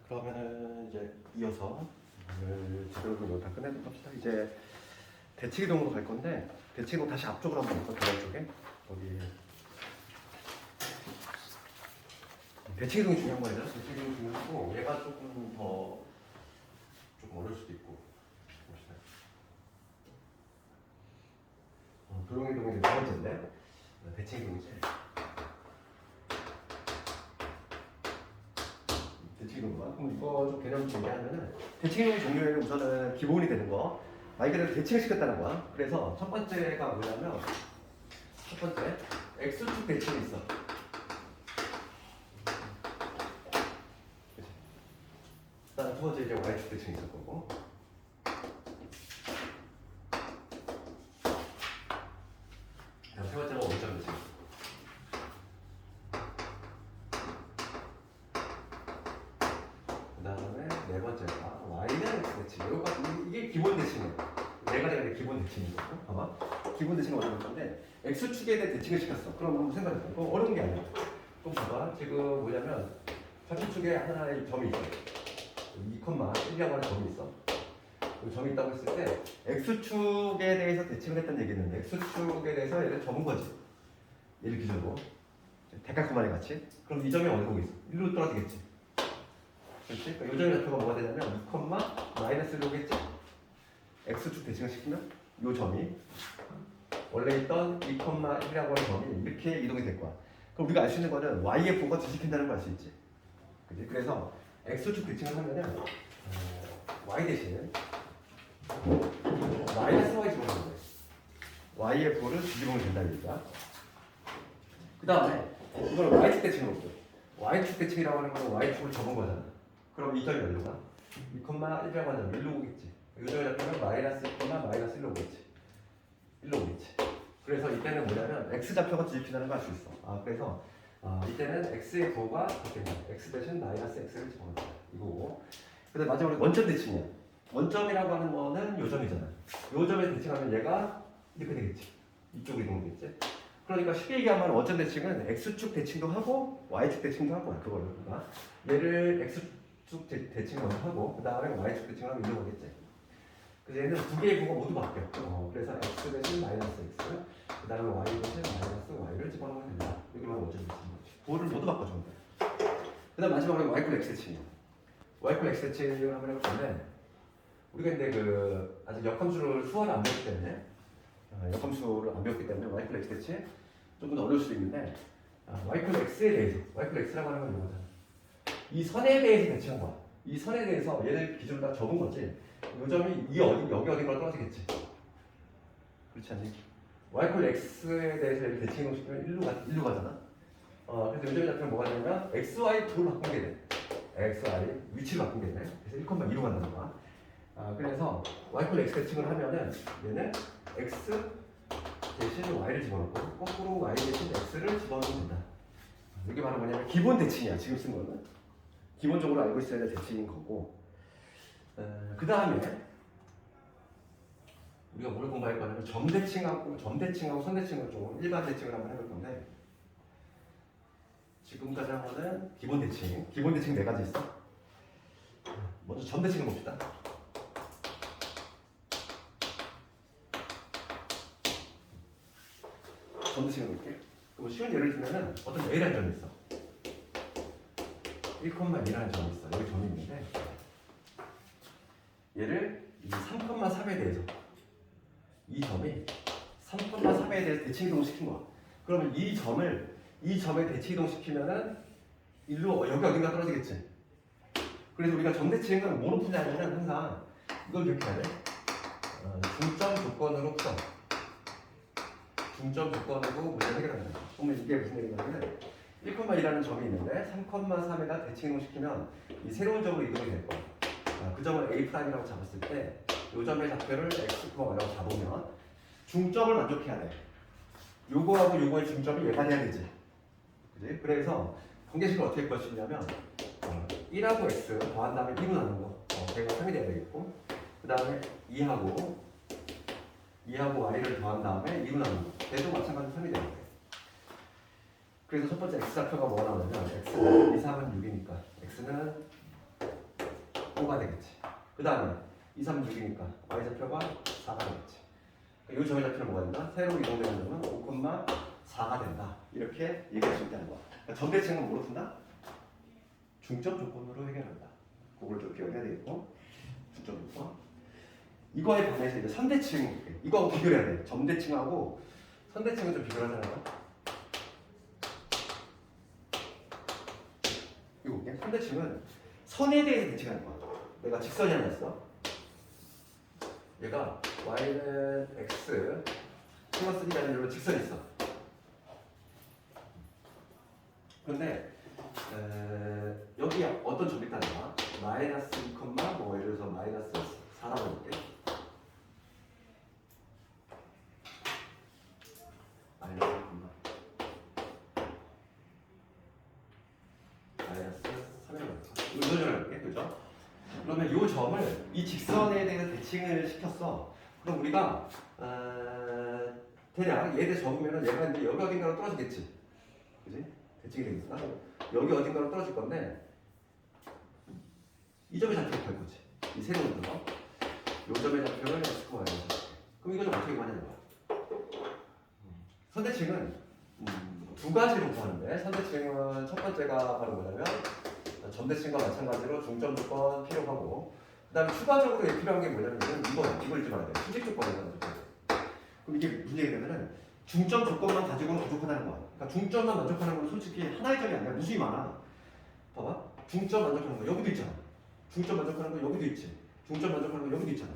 그러면은 이제 이어서 오늘 지도를 다 끝내도록 합시다. 이제 대치기동으로 갈 건데 대치기동 다시 앞쪽으로 한번 볼까? 도달 쪽에 거기 대치기동이 중요한 거예요. 대치기동이 중요하고 얘가 조금 어려울 수도 있고 봅시다. 도용이동이 네 번째인데 대치기동이지. 대치기동만. 그럼 이거 좀 개념 정리하면은 대치기동의 종류에는 우선은 기본이 되는 거. 말 그대로 대칭을 시켰다는 거야. 그래서 첫 번째가 뭐냐면 첫 번째 X축 대칭이 있어. 그다음 두 번째 이제 Y축 대칭이 있을 거고. 그다음 세 번째가 원점 대칭. 그다음에 네 번째가 Y는 X 대칭. 이게 기본 대칭이에요. 내가 되는 기본 대칭인 거고, 봐봐. 기본 대칭은 어려운 건데 X축에 대해 대칭을 시켰어. 그럼 한번 생각해봐. 그거 어려운 게 아니야. 그럼 봐봐. 지금 뭐냐면 좌측축에 하나의 점이 있어. 2,1이라고 하는 점이 있어. 그 점이 있다고 했을 때 X축에 대해서 대칭을 했다는 얘기는 X축에 대해서 얘를 접은 거지. 얘를 기준으로. 대각선만에 같이. 그럼 이 점이 어디 보고 있어? 1로 떨어지겠지. 그렇지? 그러니까 이 점의 좌표가 뭐가 되냐면 2,-1로 오겠지. X축 대칭을 시키면 이 점이 원래 있던 2,1이라고 하는 점이 이렇게 이동이 될 거야. 그럼 우리가 알 수 있는 거는 Y의 부호가 뒤집힌다는 걸 알 수 있지. 그치? 그래서 X축 대칭을 하면은 Y 대신 마이너스 Y 집어넣는 거야. Y의 부호를 뒤집으면 된다는 얘기야. 그 다음에 이걸 Y축 대칭으로 볼게. Y축 대칭이라고 하는 거는 Y축을 접은 거잖아. 그럼 이 점이 어디로 가? 2,1이라고 하는 점이 1로 오겠지. 이 점이 잡히면 마이너스 1,-1로 오겠지. 1로 오겠지. 그래서 이때는 뭐냐면 X 좌표가 뒤집힌다는 걸 알 수 있어. 그래서 이때는 X의 부호가 바뀐다. X 대신 마이너스 X를 집어넣는다. 이거고. 그 다음에 마지막으로 원점 대칭이야. 원점이라고 하는 거는 요 점이잖아. 요 점에 대칭하면 얘가 이렇게 되겠지. 이쪽으로 이동되겠지. 그러니까 쉽게 얘기하면 원점 대칭은 X축 대칭도 하고 Y축 대칭도 하고 그거를. 그러니까 얘를 X축 대칭을 먼저 하고 그 다음에 Y축 대칭을 하면 이런 거겠지. 그래서 얘는 두 개의 부호가 모두 바뀌어. 그래서 X 대신 마이너스 X 그 다음에 Y 대신 마이너스 Y를 집어넣으면 된다. 이걸로 원점 대칭인 거지. 부호를 모두 바꿔주는 거야. 그 다음 마지막으로 Y 콜 X 대칭이야. Y 콜 X 대칭을 한번 해볼 건데 우리가 근데 아직 역함수를 수화를 안 배웠기 때문에 역함수를 안 배웠기 때문에 Y 콜 X 대칭 조금 더 어려울 수도 있는데 Y 콜 X에 대해서 Y 콜 X라고 하는 건 이거잖아. 이 선에 대해서 대칭한 거야. 이 선에 대해서 얘를 기준으로 다 접은 거지. 이 점이 여기 어딘가로 떨어지겠지. 그렇지 않니? Y 콜 X에 대해서 얘를 대칭시키면 1로 가잖아. 그래서 이 점이 잡히면 뭐가 되냐면 XY 도를 바꾸게 돼. XY 위치를 바꾸게 돼. 그래서 1,2로 간다는 거야. 그래서 Y 콜 X 대칭을 하면은 얘는 X 대신 Y를 집어넣고 거꾸로 Y 대신 X를 집어넣으면 된다. 이게 바로 뭐냐면 기본 대칭이야. 지금 쓴 거는 기본적으로 알고 있어야 될 대칭인 거고. 그 다음에 우리가 뭘 공부할 거냐면 점 대칭하고 선 대칭을 좀 일반 대칭을 한번 해볼 건데 지금까지 한 거는 기본 대칭 네 가지 있어. 먼저 점 대칭을 봅시다. 점 대칭을 볼게요. 그럼 쉬운 예를 들면은 어떤 A라는 점이 있어. 1,2라는 점이 있어. 여기 점이 있는데 얘를 이 3,3에 대해서 이 점이 3,3에 대해서 대칭 이동시킨 거야. 그러면 이 점에 대칭 이동시키면은 일로 여기 어딘가 떨어지겠지. 그래서 우리가 점 대칭은 뭐로 푸냐면은 항상 이걸 이렇게 해야 돼. 중점 조건으로 풀어. 중점 조건으로 문제를 해결하는 거야. 그러면 이게 무슨 얘기냐면 1,2라는 점이 있는데 3,3에다 대칭 이동시키면 이 새로운 점으로 이동이 될 거야. 그 점을 A'이라고 잡았을 때 이 점의 좌표를 X라고 잡으면 중점을 만족해야 돼. 요거하고 요거의 중점이 얘가 돼야 되지. 그치? 그래서 관계식을 어떻게 구할 수 있냐면 1하고 X 더한 다음에 2로 나눈 거 걔가 3이 돼야 되겠고 그 다음에 2하고 Y를 더한 다음에 2로 나눈 거 걔도 마찬가지로 3이 돼야 돼. 그래서 첫 번째 X 좌표가 뭐가 나오냐면 X는 2, 3은 6이니까 X는 0가 되겠지. 그 다음에 2, 3, 6이니까 y좌표가 4가 되겠지. 이 점의 좌표는 뭐가 된다? 새로 이동되는 점은 5,4가 된다. 이렇게 얘기할 수 있다는 거야. 그러니까 점대칭은 뭐로 푼다? 중점 조건으로 해결한다. 그걸 좀 기억해야 되겠고, 중점 조건. 이거에 반해서 이제 선대칭, 이거하고 비교를 해야 돼. 점대칭하고 선대칭은 좀 비교를 하잖아요. 이거 볼게. 선대칭은 선에 대해서 대칭하는 거야. 내가 직선이 하나 있어. 얘가 y는 x 플러스 1이 아니라 직선이 있어. 그런데 여기 어떤 점이 있다는 거야? 마이너스 2, 뭐 예를 들어서 마이너스 4라고 해볼게. 마이너스 3이라고 할까? 이거 해볼게. 그죠? 그러면 이 점을 이 직선에 대해서 대칭을 시켰어. 그럼 우리가 대략 얘에 대해 적으면 얘가 이제 여기 어딘가로 떨어지겠지. 그지? 대칭이 되니까 여기 어딘가로 떨어질 건데 이 점의 좌표를 갈 거지. 이 새로운 점. 이 점의 좌표를 x, y. 그럼 이거 좀 어떻게 구하냐는 거야. 선대칭은 두 가지로 구하는데 선대칭은 첫 번째가 바로 뭐냐면 점대칭과 마찬가지로 중점 조건 필요하고 그 다음에 추가적으로 필요한 게 뭐냐면 이걸 잊지 말아야 돼. 수직 조건이라는 거죠. 그럼 이게 문제가 되면은 중점 조건만 가지고는 부족하다는 거야. 그러니까 중점만 만족하는 건 솔직히 하나의 점이 아니라 무수히 많아. 봐봐. 중점 만족하는 거 여기도 있잖아. 중점 만족하는 거 여기도 있지. 중점 만족하는 거 여기도 있잖아.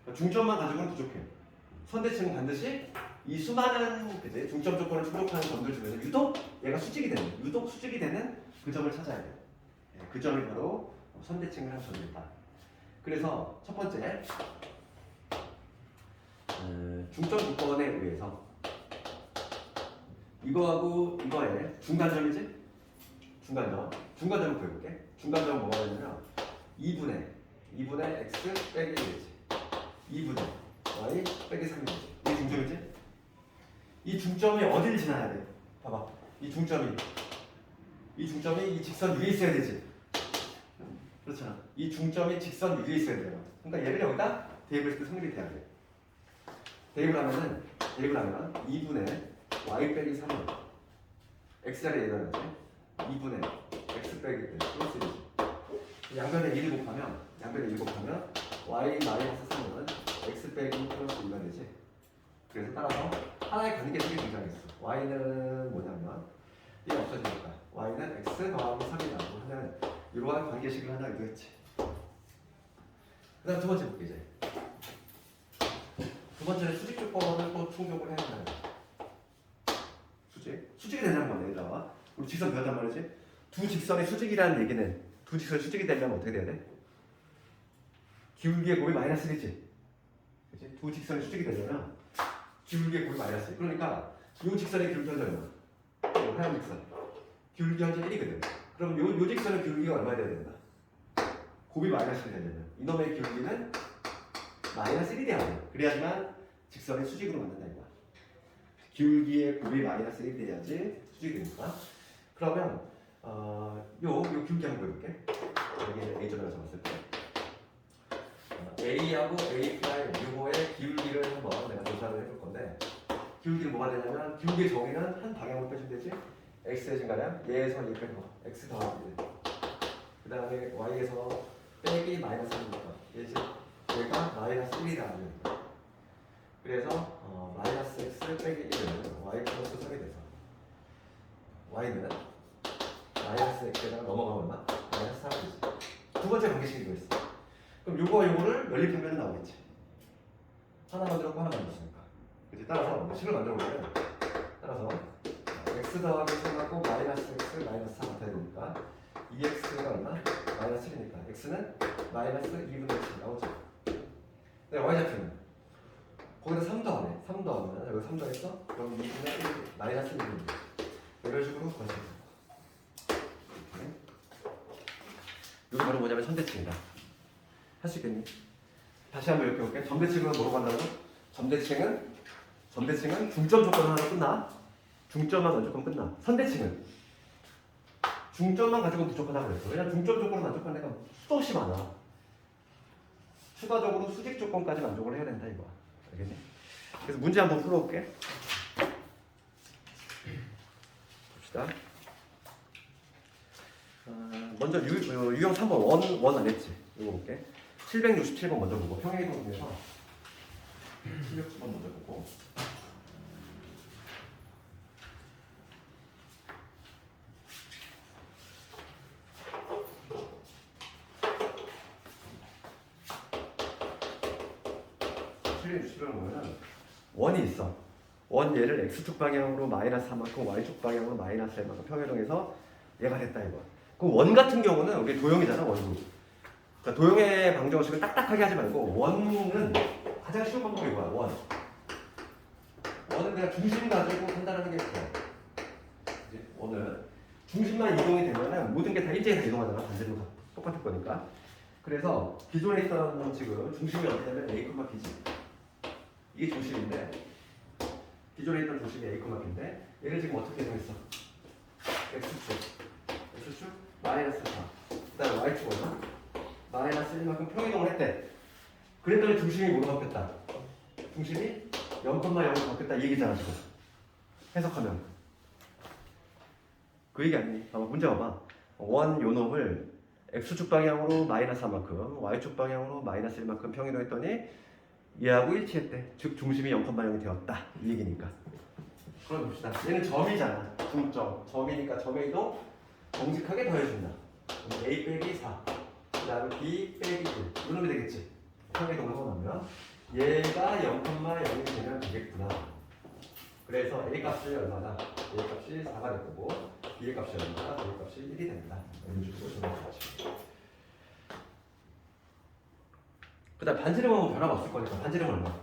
그러니까 중점만 가지고는 부족해. 선대칭은 반드시 이 수많은 그치? 중점 조건을 충족하는 점들 중에서 유독 얘가 수직이 되는 그 점을 찾아야 돼. 그 점이 바로 선대칭을 한 점이다. 그래서 첫 번째 중점 조건에 의해서 이거하고 이거의 중간점이지? 중간점을 구해볼게. 중간점은 뭐가 되냐면 2분의 x 빼기 1이지. 2분의 y 빼기 3이지. 이게 중점이지? 이 중점이 어디를 지나야 돼? 봐봐. 이 중점이 이 직선 위에 있어야 되지. 그렇잖아. 이 중점이 직선 위에 있어야 돼요. 그러니까 얘를 여기다 대입을 해서 성립이 돼야 돼. 대입을 하면 2분의 y 빼기 3은 x자리에 얘기하는 거지. 2분의 x 빼기 1 플러스 1이지. 양변에 1을 곱하면 y 마이너스 3은 x 빼기 1 플러스 2가 되지. 그래서 따라서 하나의 관계식이 등장했어. y는 뭐냐면 이게 없어지니까 y는 x 더하기 3이라고 하는 이러한 관계식을 하나 유도했지. 그 다음 두 번째 볼게 이제. 두 번째는 수직 조건을 또 충족을 해야 한다는 거야. 수직이 되냐는 거네. 여기다가 우리 직선 배웠단 말이지. 두 직선의 수직이라는 얘기는 두 직선이 수직이 되려면 어떻게 돼야 돼? 기울기의 곱이 마이너스 1이지. 그치? 두 직선이 수직이 되려면 기울기의 곱이 마이너스 1. 그러니까 이 직선의 기울기 현재 얼마? 하얀 직선. 기울기 현재 1이거든. 그럼 요 직선의 기울기가 얼마나 돼야 된다? 곱이 마이너스 1이 되려면 이놈의 기울기는 마이너스 1이 돼야 돼. 그래야지만 직선의 수직으로 만든다 이거야. 기울기의 곱이 마이너스 1이 돼야지 수직이 되니까. 그러면 요 기울기 한번 보여볼게. 여기 A점이라고 잡았을 때 A하고 A 프라임 요거의 기울기를 한번 내가 조사를 해볼 건데 기울기는 뭐가 되냐면 기울기의 정의는 한 방향으로 빼주면 되지. X의 증가량 얘에서 얘 빼는 거 X 더하기 1. 그 다음에 Y에서 빼기 마이너스 1이니까 얘지. 얘가 마이너스 1이라는 거야. 그래서 마이너스 x 빼기 1은 y 플러스 3이 돼서 y는 마이너스 x에다가 넘어가면 얼마? 마이너스 3이지. 두 번째 관계식이 이거 있어. 그럼 요거를 연립하면 나오겠지. 하나 만들었고 하나 만들었으니까. 그치? 따라서 식을 만들어 보면 따라서 x 더하기 3하고 마이너스 x 마이너스 4 같아야 되니까 2x가 얼마? 마이너스 7이니까 x는 마이너스 2분의 1 나오죠. 네, y좌표는 거기다 3 더하네. 3 더하면 여기 3 더했어? 그럼 2분의 1 마이너스 1분의 이런 식으로 구하시면 돼요. 이게 바로 뭐냐면 선대칭이다. 할 수 있겠니? 다시 한번 이렇게 볼게. 점대칭은 뭐로 간다고? 점대칭은 중점 조건 하나 끝나. 중점만 만족하면 끝나. 선대칭은 중점만 가지고 부족하다고 그랬어. 왜냐면 중점 조건을 만족하는 애가 수도 없이 많아. 추가적으로 수직 조건까지 만족을 해야 된다 이거야. 알겠니? 그래서 문제 한번 풀어볼게. 봅시다. 먼저 유형 3번 원 안 했지? 이거 볼게. 767번 먼저 보고 평행이동 중에서 767번 먼저 보고 767번 보면은 원이 있어. 원 얘를 x축 방향으로 마이너스 3만큼 y축 방향으로 마이너스 1만큼 평행이동해서 얘가 됐다 이거. 그 원 같은 경우는 우리 도형이잖아 원도. 그러니까 도형의 방정식을 딱딱하게 하지 말고 원은 가장 쉬운 방법이 뭐야? 원은 그냥 중심 가지고 판단하는 게 좋아. 원은 중심만 이동이 되면은 모든 게 다 일제히 다 이동하잖아. 반대로 다 똑같을 거니까. 그래서 기존에 있던 지금 중심이 어떻게 되면 A, B지. 이게 중심인데 기존에 있던 중심이 A, B인데 얘를 지금 어떻게 이동했어? X축 마이너스 4. 그 다음에 Y축은 마이너스 1만큼 평이동을 했대. 그랬더니 중심이 뭐로 바뀌었다? 중심이 0,0로 바뀌었다 이 얘기잖아 지금. 해석하면 그 얘기 아니니? 봐봐 문제 봐봐. 원 요놈을 X축 방향으로 마이너스 4만큼 Y축 방향으로 마이너스 1만큼 평이동했더니 얘하고 일치했대. 즉 중심이 0,0이 되었다 이 얘기니까. 그럼 봅시다. 얘는 점이잖아. 중점. 점이니까 점의 이동 정직하게 더해준다. A 빼기 4. 그 다음에 B 빼기 1. 이놈이 되겠지. 평이동을 하고 나면 얘가 0,0이 되면 되겠구나. 그래서 A 값이 얼마다? A 값이 4가 될 거고 B의 값이 얼마다? A 값이 1이 된다. 이런 식으로 정리하지. 그 다음 반지름은 변화가 없을 거니까 반지름은 얼마?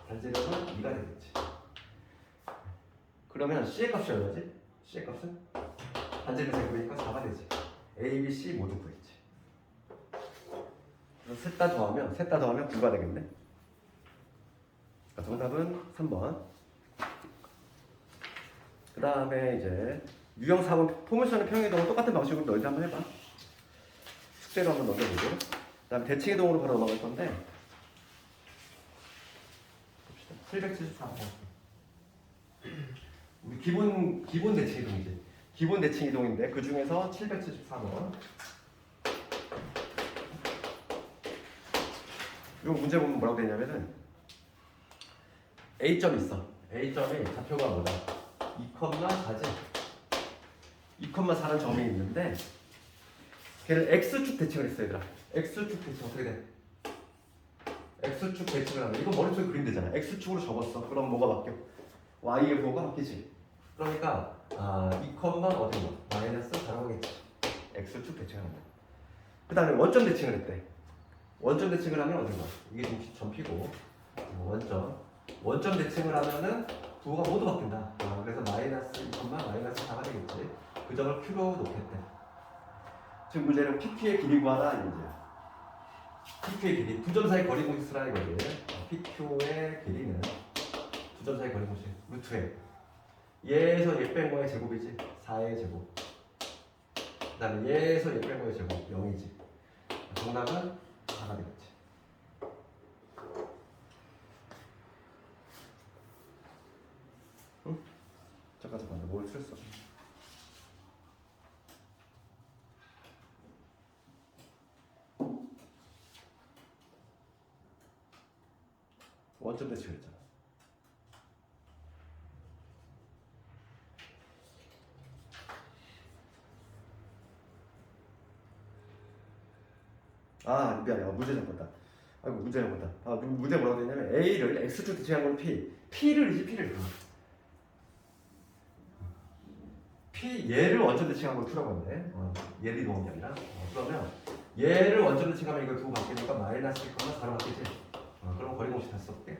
반지름은 2가 되겠지. 그러면 C의 값이 얼마지? C의 값은? 반지름 제곱이니까 4가 되지. A, B, C 모두 구했지. 셋 다 더하면 9가 되겠네. 정답은 3번. 그 다음에 이제 유형 4번 포물선의 평행이동은 똑같은 방식으로 너희들 한번 해봐. 숙제로 한번 넘겨보고. 그 다음에 대칭이동으로 바로 넘어갈 건데 봅시다. 774번. 우리 기본 대칭이동이지. 기본 대칭이동인데 그 중에서 774번. 이 문제 보면 뭐라고 되냐면은 A점이 있어. A점이 좌표가 뭐다? 2,4지. 2,4는 점이 있는데 걔를 X축 대칭을 했어 얘들아. X축 대칭 어떻게 돼? X축 대칭을 하면 이거 머릿속에 그림 되잖아. X축으로 접었어. 그럼 뭐가 바뀌어? Y의 부호가 바뀌지. 그러니까 2, 어딘가 마이너스 4라고 하겠지. X축 대칭을 한다. 그 다음에 원점 대칭을 했대. 원점 대칭을 하면 어딘가 이게 지금 점피고 원점 대칭을 하면은 부호가 모두 바뀐다. 그래서 마이너스 2, 마이너스 4가 되겠지. 그 점을 Q로 놓겠대. 지금 문제는 PQ의 길이 구하라 이제. PQ의 길이 두 점 사이 거리 공식 쓰라 이거지. PQ의 길이는 두 점 사이 거리 공식 루트에 얘에서 얘 뺀 거의 제곱이지. 4의 제곱. 그 다음에 얘에서 얘 뺀 거의 제곱 0이지. 정답은 4가 되겠지. 응? 잠깐 뭘 쓸었어? 원점 대칭을 했잖아. 미안해. 문제 잡았다. 문제 잡았다. 문제 뭐라고 되냐면 A를 X축 대칭한 건 P를 얘를 원점 대칭한 걸 Q라고 하는데 얘를 이동한 게 아니라 그러면 얘를 원점 대칭하면 이거 두고 바뀌니까 마이너스 1,4로 바뀌지. 그럼 거리 공식 다시 써볼게.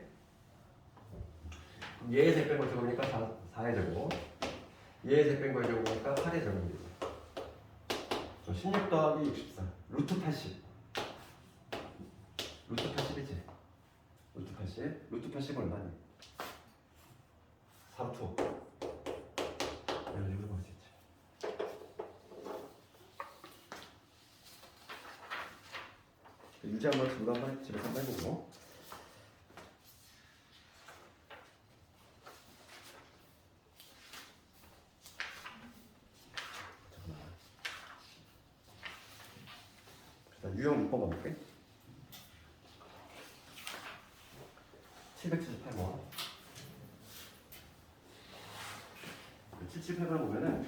그럼 얘의 제 뺀 거 제곱이니까 4의 제곱. 얘의 제 뺀 거 제곱이니까 8의 제곱이지. 16 더하기 64 루트 80. 루트 80이지. 루트 80은 얼마니? 3투. 이런 식으로 볼 수 있지. 유지 한번 누가 한번 집에서 한번 해보고. 잠깐만. 유형 6번 가볼게. 778번. 778번 보면은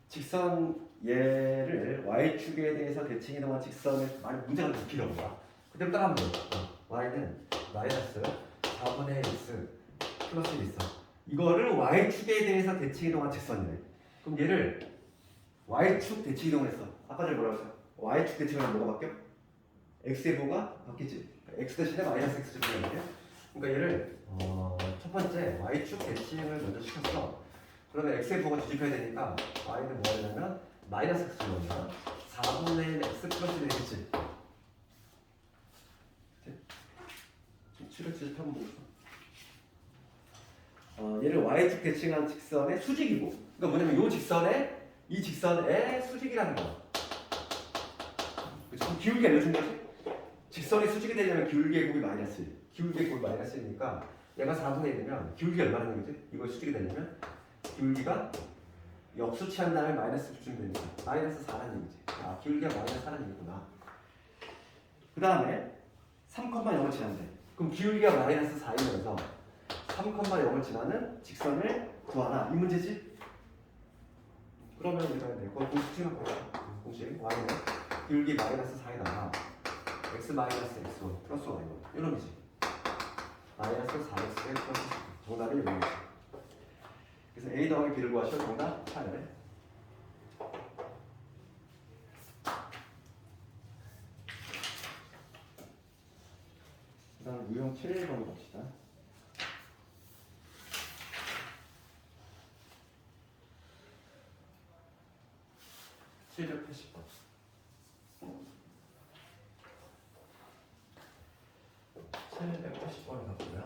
직선 얘를 y축에 대해서 대칭 이동한 직선에 많이 문제가 좀 필요 없다. 그대로 따라하면 돼요. y는 마이너스 4분의 x 플러스 1 있어. 이거를 y축에 대해서 대칭 이동한 직선이래. 그럼 얘를 y축 대칭 이동을 했어. 아까 전에 뭐라고 했어? y축 대칭을 하면 뭐가 바뀌어? x의 부호가 바뀌지. x 대신에 마이너스 x 제곱이 돼. 그러니까 얘를 첫 번째 y축 대칭을 먼저 시켰어. 그러면 x의 부호가 뒤집혀야 되니까 y는 뭐 하냐면 마이너스 x 제곱이야. 4분의 1 x 플러스 1 되겠지. 770하면 뭐죠? 얘를 y축 대칭한 직선의 수직이고, 그러니까 뭐냐면 이 직선의 수직이라는 거야. 그럼 기울기 알려준 거지? 직선이 수직이 되려면 기울기의 곱이 마이너스 1. 기울기의 곱이 마이너스 1이니까 얘가 4분의 1이면 기울기가 얼마라는 거지? 이거 수직이 되려면 기울기가 역수치한 다음에 마이너스 붙이면 되니까 마이너스 4라는 얘기지. 아, 기울기가 마이너스 4라는 얘기구나. 그 다음에 3,0을 지난대. 그럼 기울기가 마이너스 4이면서 3,0을 지나는 직선을 구하라. 이 문제지? 그러면 우리가 그걸 공식 치는 거야. 공식 y는 기울기 마이너스 4에다가 x 마이너스 x1 플러스 y1 이런 거지. 마이너스 4x의 플러스 정답이 여기지. 그래서 a 더하기 b를 구하시면 정답 8. 그 다음 유형 7번으로 갑시다. 780번. 780번을 갖고요.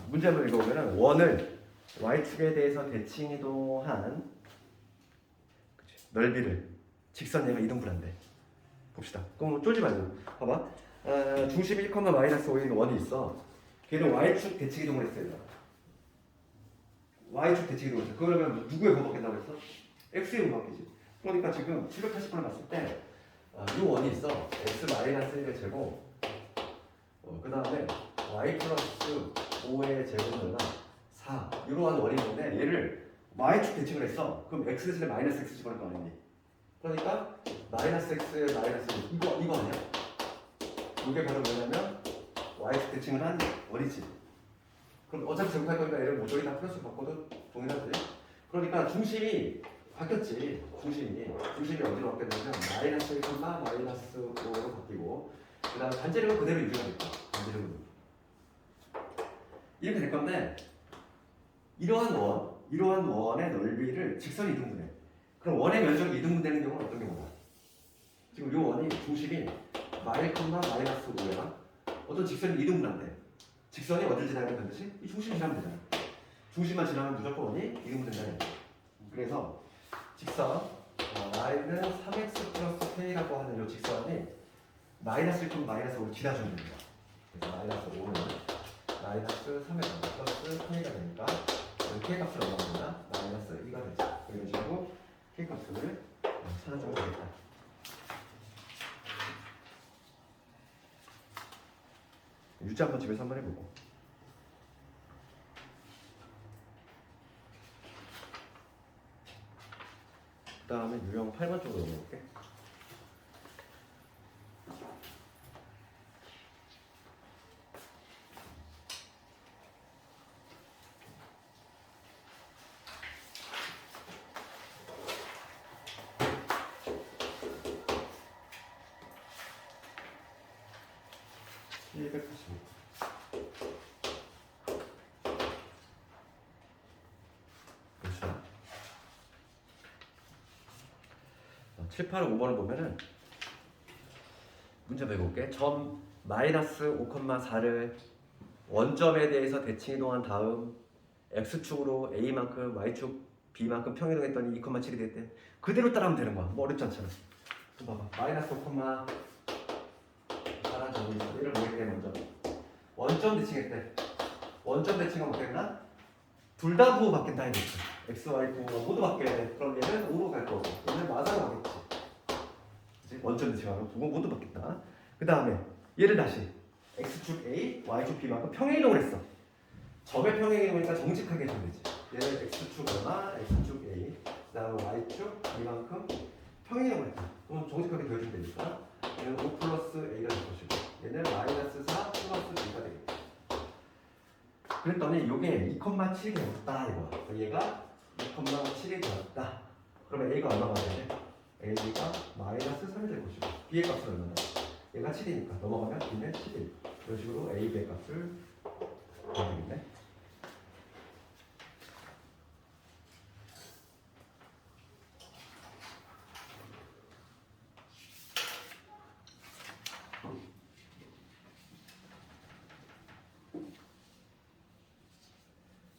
문제 한번 읽어보면 원을 y축에 대해서 대칭 이동한 넓이를 직선 얘가 이등분한대. 봅시다. 그럼 쫄지 말고 봐봐. 중심 1, 마이너스 5인 원이 있어. 걔를 y축 대칭 이동을 했어요. y축 대칭 이동을 했어. 그러면 누구의 뭐 바뀐다고 했어? x의 뭐 바뀌지. 그러니까 지금 780번을 봤을 때 이 원이 있어. x 마이너스 1의 제곱. 그 다음에 y 플러스 5의 제곱은 얼마? 4. 이러한 원이 있는데 얘를 y축 대칭을 했어. 그럼 x 대신에 마이너스 x 집어넣을 거 아니니? 그러니까 마이너스 x에 마이너스 1. 이거 아니야? 이게 바로 뭐냐면 y축 대칭을 한 원이지. 그럼 어차피 제곱할 거니까 얘를 모조리 다 플러스 바꿔도 동일하지. 그러니까 중심이 바뀌었지. 중심이 어디로 바뀌었냐면 마이너스 1, 마이너스 5로 바뀌고, 그 다음에 반지름은 그대로 유지가 됐다. 반지름은 이렇게 될 건데, 이러한 원의 넓이를 직선이 이등분해. 그럼 원의 면적이 이등분되는 경우는 어떤 경우가? 지금 이 원이 중심이 마일, 마이너스 5야. 어떤 직선이 이등분한대. 직선이 어딜 지나야 되는 반드시? 이 중심 지나면 되잖아. 중심만 지나면 무조건 원이 이등분된다는 거야. 그래서 직선 y는 3x 플러스 k라고 하는 이 직선이 마이너스 1, 마이너스 5를 지나주면 됩니다. 그래서 마이너스 5는 마이너스 3x 플러스 k가 되니까 k 값을 얼마 되나? 마이너스 2가 되죠. 이런 식으로 k 값을 찾아주면 되겠다. 유지 한번 집에서 한번 해보고. 그 다음에 유형 8번 쪽으로 넘어갈게. 봅시다. 7, 8, 5번을 보면은 문제 배워볼게. 점 마이너스 5,4를 원점에 대해서 대칭 이동한 다음 x축으로 a만큼 y축 b만큼 평행이동했더니 2,7이 됐대. 그대로 따라하면 되는 거야. 뭐 어렵지 않잖아. 좀 봐봐. 마이너스 5, 하나 정리. 얘를 보게 돼 먼저. 원점 대칭했대. 원점 대칭은 어땠나? 둘 다 부호 바뀐다 했지. x, y 부호가 모두 바뀌래. 그럼 얘는 5로 갈 거고 얘는 마사로 가겠지. 그치? 원점 대칭하면 부호 모두 바뀌었다. 그 다음에 얘를 다시 x축 a, y축 b만큼 평행이동을 했어. 점의 평행이동이니까 정직하게 해주면 되지. 얘는 x축 얼마, x축 a, 그 다음에 y축 b만큼 평행이동을 했다. 그럼 정직하게 더해주면 되니까 얘는 5 플러스 a가 될 것이고 얘는 마이너스 4 플러스 b가 되겠다. 그랬더니 이게 2,7이 되었다 이거야. 얘가 2,7이 되었다. 그러면 a가 얼마가 되냐? a가 마이너스 3이 될 것이고 b의 값은 얼마나? 얘가 7이니까 넘어가면 b는 11. 이런 식으로 a, b의 값을 구하겠네.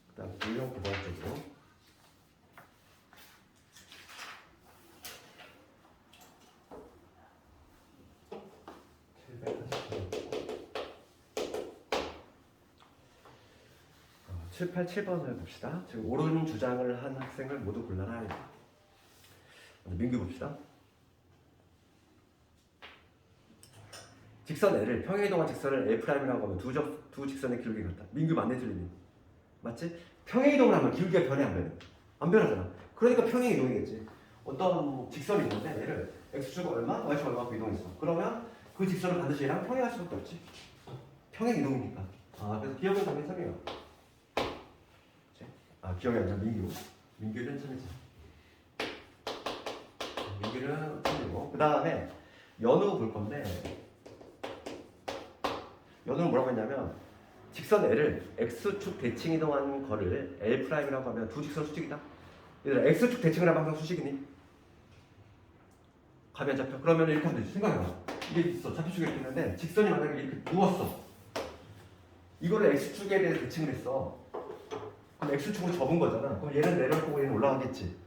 그다음 분명 9번 쪽으로. 어, 7, 8, 7번을 봅시다. 지금 옳은 주장을 한 학생을 모두 골라라. 먼저 민규 봅시다. 직선 L을 평행이동한 직선을 L'이라고 하면 두 직선의 기울기가 같다. 민규 맞네 틀리니? 맞지? 평행이동을 하면 기울기가 변해 안 변해? 안 변하잖아. 그러니까 평행이동이겠지. 어떤 직선이 있는데 얘를 x축 얼마, y축 얼마고 이동했어. 그러면 그 직선을 반드시 얘랑 평행할 수밖에 없지. 평행이동이니까. 아 그래서 기억은 당연히 참이에요. 아 기억이 아니라 민규. 민규는 참이지. 민규는 참이고. 그 다음에 연우 볼 건데 연우는 뭐라고 했냐면 직선 L을 x축 대칭 이동한 거를 L'이라고 하면 두 직선 수직이다. 얘들아 x축 대칭을 하면 항상 수직이니? 감이 안 잡혀? 그러면 이렇게 하면 되지. 생각해봐. 이게 있어. 좌표축이 이렇게 있는데 직선이 만약에 이렇게 누웠어. 이거를 x축에 대해서 대칭을 했어. 그럼 x축으로 접은 거잖아. 그럼 얘는 내려올 거고 얘는 올라가겠지.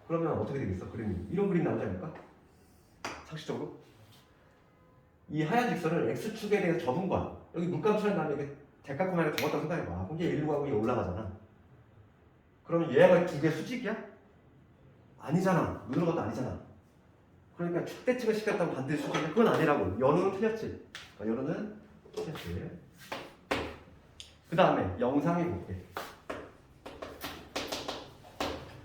그러면 어떻게 되겠어? 그림이. 이런 그림 나오지 않을까? 상식적으로? 이 하얀 직선을 x축에 대해서 접은 거야. 여기 물감 칠한 다음에 이게 대각선에 접었다고 생각해봐. 그럼 얘 일로 가고 얘 올라가잖아. 그러면 얘가 두 개 수직이야? 아니잖아. 눈으로 봐도 아니잖아. 그러니까 축대칭을 시켰다고 반드시 수직인데 그건 아니라고. 연우는 틀렸지. 연우는 틀렸지. 그 다음에 영상이 볼게.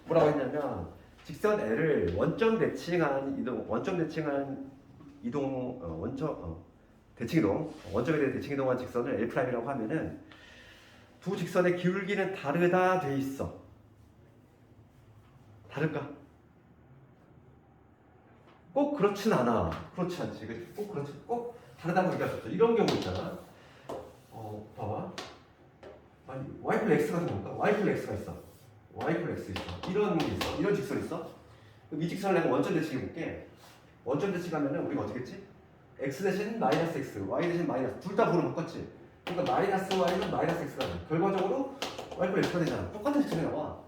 뭐라고 했냐면 직선 L을 원점 대칭한 이동, 원점에 대해 대칭 이동한 직선을 L'이라고 하면은 두 직선의 기울기는 다르다 돼 있어. 다를까? 꼭 그렇진 않아. 그렇지 않지. 꼭 그렇지. 꼭 다르다고 얘기할 수 없어. 이런 경우 있잖아. 봐봐. 아니, y 플러스 x가 뭔가? y 플러스 x가 있어. y 플러스 x 있어. 이런 게 있어. 이런 직선 있어. 그럼 이 직선을 내가 원점 대칭해 볼게. 원점 대칭하면은 우리가 어떻게 했지? x 대신 마이너스 x, y 대신 마이너스 둘 다 번호 바꿨지. 그러니까 마이너스 y는 마이너스 x가 돼. 결과적으로 y 플러스 x가 되잖아. 똑같은 직선이 나와.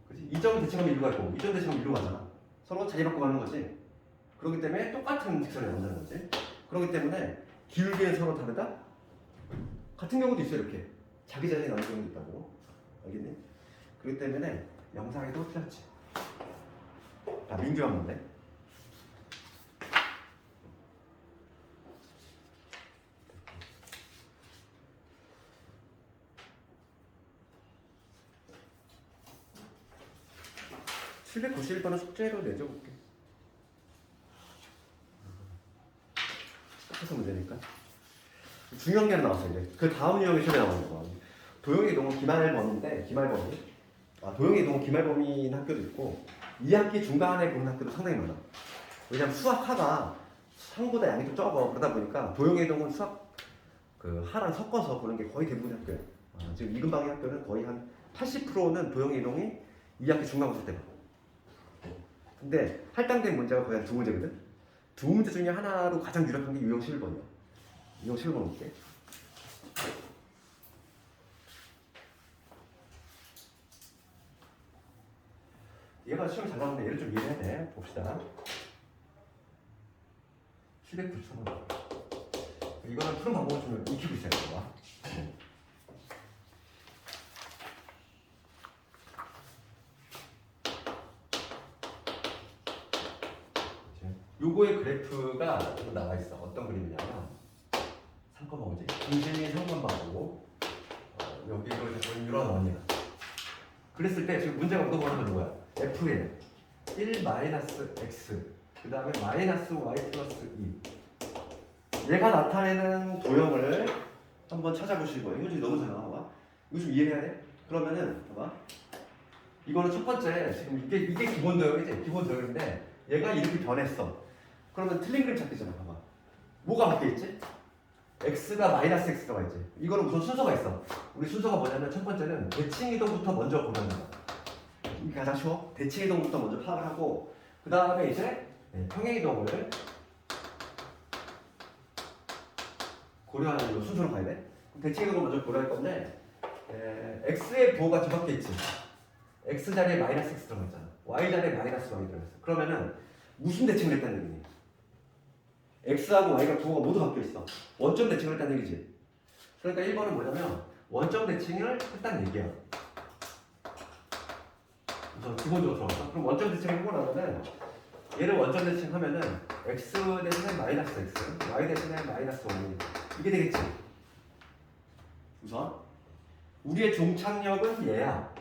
그렇지? 이 점 대칭하면 일로 갈 거고, 이 점 대칭하면 일로 가잖아. 서로 자리 바꿔 가는 거지. 그렇기 때문에 똑같은 직선이 나온다는 거지. 그렇기 때문에 기울기는 서로 다르다. 같은 경우도 있어 이렇게. 자기 자신이 나올 경우도 있다고. 알겠니? 그렇기 때문에 영상에도 틀렸지. 자, 민규 한 건데. (791번은) 숙제로 내줘볼게. 똑같은 문제니까. 중요한 게 하나 나왔어 이제. 그 다음 유형이 시험에 나오는 거야. 도형의 이동은 기말범인데 기말범이. 도형의 이동은 기말범인 학교도 있고 2학기 중간에 보는 학교도 상당히 많아. 왜냐면 수학하가 상보다 양이 좀 적어. 그러다 보니까 도형의 이동은 수학 그 하랑 섞어서 보는 게 거의 대부분의 학교야. 지금 이근방의 학교는 거의 한 80%는 도형의 이동이 2학기 중간 봤을 때 봐. 근데 할당된 문제가 거의 한 두 문제거든. 두 문제 중에 하나로 가장 유력한 게 유형 11번이야. 유형 11번 볼게. 얘가 시험 잘 나오는데 얘를 좀 이해해야 돼. 봅시다. 709,000원. 이거는 푸는 방법을 좀 익히고 있어야 돼요. 요거의 그래프가 좀 나와 있어. 어떤 그림이냐면 3,5지. 중심이 3,5고 여기로 이런 원이야. 그랬을 때 지금 문제가 묻어보는 건 뭐야? F에 1 마이너스 X 그 다음에 마이너스 Y 플러스 2 얘가 나타내는 도형을 한번 찾아보실 거예요. 이거 지금 너무 잘 나와. 이거 좀 이해해야 돼? 그러면은 봐봐. 이거는 첫 번째 지금 이게 기본 도형이지. 기본 도형인데 얘가 이렇게 변했어. 그러면 틀린 그림 찾기잖아. 봐봐. 뭐가 바뀌어있지? x가 마이너스 x 들어가 있지. 이거는 우선 순서가 있어. 우리 순서가 뭐냐면 첫 번째는 대칭 이동부터 먼저 보는 거야. 이게 가장 쉬워. 대칭 이동부터 먼저 파악을 하고 그 다음에 이제 평행 이동을 고려하는 이 순서로 가야 돼. 대칭 이동을 먼저 고려할 건데 x의 부호가 뒤바뀌어 있지. x 자리에 마이너스 x 들어가 있잖아. y 자리에 마이너스 y 들어가 있어. 그러면은 무슨 대칭을 했다는 얘기니? x하고 y가 부호가 모두 바뀌어 있어. 원점 대칭을 했다는 얘기지. 그러니까 1번은 뭐냐면 원점 대칭을 했다는 얘기야. 우선 기본적으로 들어갔어. 그럼 원점 대칭을 하고 나면은 얘를 원점 대칭하면은 x 대신에 마이너스 x, y 대신에 마이너스 5 이게 되겠지. 우선 우리의 종착역은 얘야.